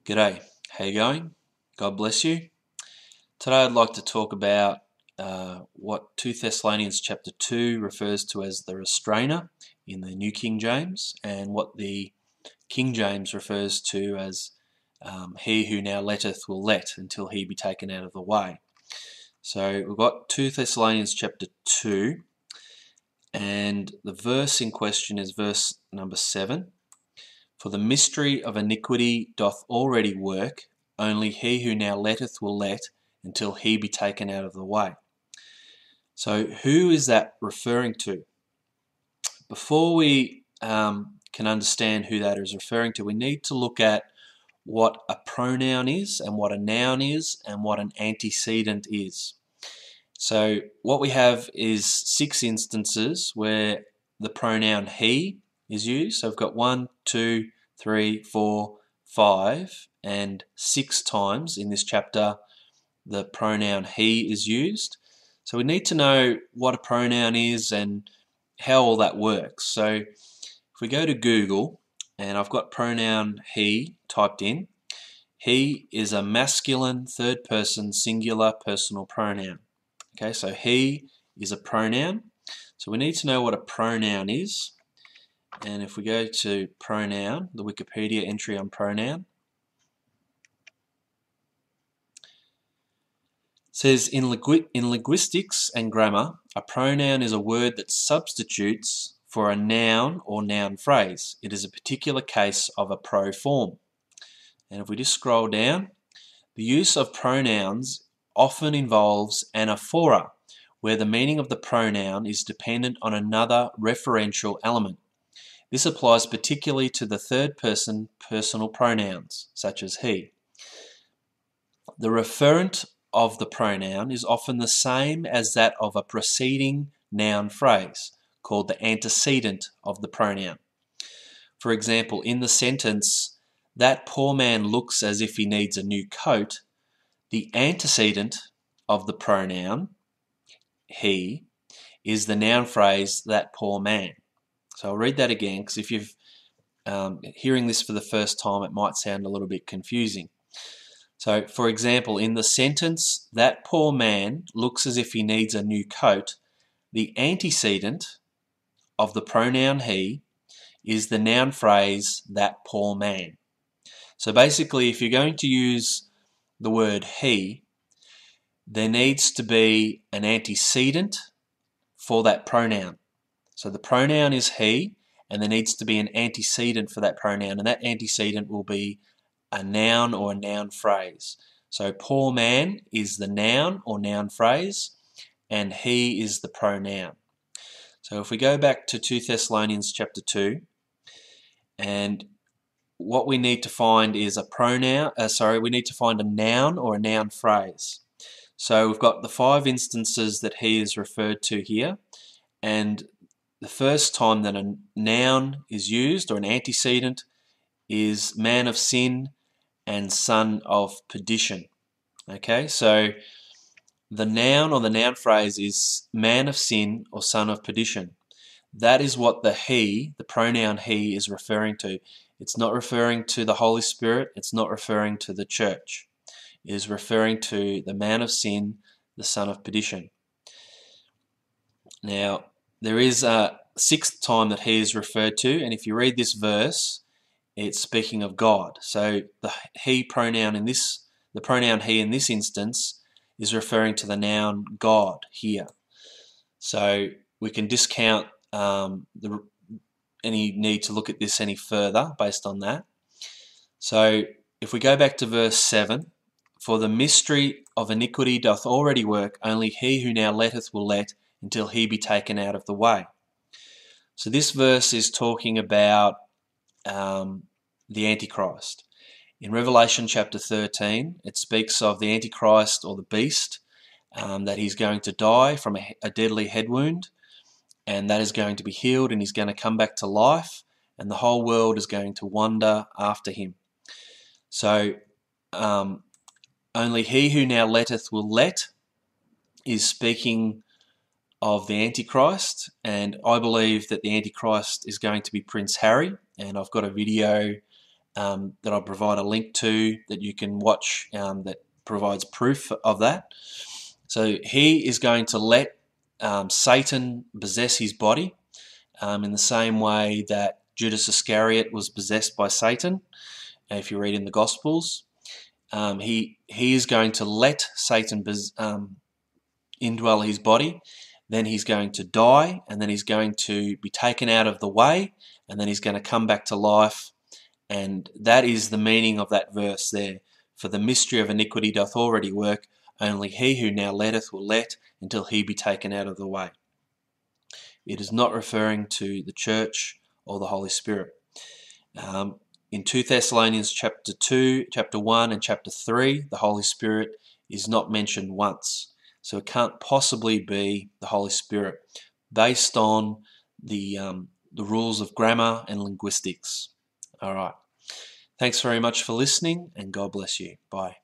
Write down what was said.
G'day, how you going? God bless you. Today I'd like to talk about what 2 Thessalonians chapter 2 refers to as the restrainer in the New King James, and what the King James refers to as he who now letteth will let until he be taken out of the way. So we've got 2 Thessalonians chapter 2, and the verse in question is verse number 7. For the mystery of iniquity doth already work, only he who now letteth will let until he be taken out of the way. So who is that referring to? Before we can understand who that is referring to, we need to look at what a pronoun is and what a noun is and what an antecedent is. So what we have is 6 instances where the pronoun he is used. So we've got 1, 2, 3, 4, 5, and 6 times in this chapter the pronoun he is used. So we need to know what a pronoun is and how all that works. So if we go to Google, and I've got pronoun he typed in, he is a masculine third person singular personal pronoun. Okay, so he is a pronoun. So we need to know what a pronoun is. And if we go to pronoun, the Wikipedia entry on pronoun, it says in linguistics and grammar, a pronoun is a word that substitutes for a noun or noun phrase. It is a particular case of a proform. And if we just scroll down, the use of pronouns often involves anaphora, where the meaning of the pronoun is dependent on another referential element. This applies particularly to the third person personal pronouns, such as he. The referent of the pronoun is often the same as that of a preceding noun phrase, called the antecedent of the pronoun. For example, in the sentence, "That poor man looks as if he needs a new coat," the antecedent of the pronoun, he, is the noun phrase, "that poor man." So I'll read that again, because if you're hearing this for the first time, it might sound a little bit confusing. So, for example, in the sentence, "That poor man looks as if he needs a new coat," the antecedent of the pronoun he is the noun phrase, "that poor man." So basically, if you're going to use the word he, there needs to be an antecedent for that pronoun. So the pronoun is he, and there needs to be an antecedent for that pronoun, and that antecedent will be a noun or a noun phrase. So poor man is the noun or noun phrase, and he is the pronoun. So if we go back to 2 Thessalonians chapter 2, and what we need to find is a pronoun, we need to find a noun or a noun phrase. So we've got the 5 instances that he is referred to here, and the first time that a noun is used or an antecedent is man of sin and son of perdition. Okay, so the noun or the noun phrase is man of sin or son of perdition. That is what the he, the pronoun he, is referring to. It's not referring to the Holy Spirit. It's not referring to the church. It is referring to the man of sin, the son of perdition. Now, there is a 6th time that he is referred to, and if you read this verse, it's speaking of God. So the he pronoun in this, the pronoun he in this instance, is referring to the noun God here. So we can discount any need to look at this any further based on that. So if we go back to verse 7, for the mystery of iniquity doth already work, only he who now letteth will let until he be taken out of the way. So this verse is talking about the Antichrist. In Revelation chapter 13, it speaks of the Antichrist or the beast, that he's going to die from a deadly head wound, and that is going to be healed, and he's going to come back to life, and the whole world is going to wander after him. So only he who now letteth will let is speaking of the Antichrist, and I believe that the Antichrist is going to be Prince Harry, and I've got a video that I'll provide a link to that you can watch that provides proof of that. So he is going to let Satan possess his body in the same way that Judas Iscariot was possessed by Satan. If you read in the Gospels, he is going to let Satan indwell his body. Then he's going to die, and then he's going to be taken out of the way, and then he's going to come back to life. And that is the meaning of that verse there. For the mystery of iniquity doth already work, only he who now letteth will let until he be taken out of the way. It is not referring to the church or the Holy Spirit. In 2 Thessalonians chapter 2, chapter 1 and chapter 3, the Holy Spirit is not mentioned once. So it can't possibly be the Holy Spirit based on the rules of grammar and linguistics. All right. Thanks very much for listening, and God bless you. Bye.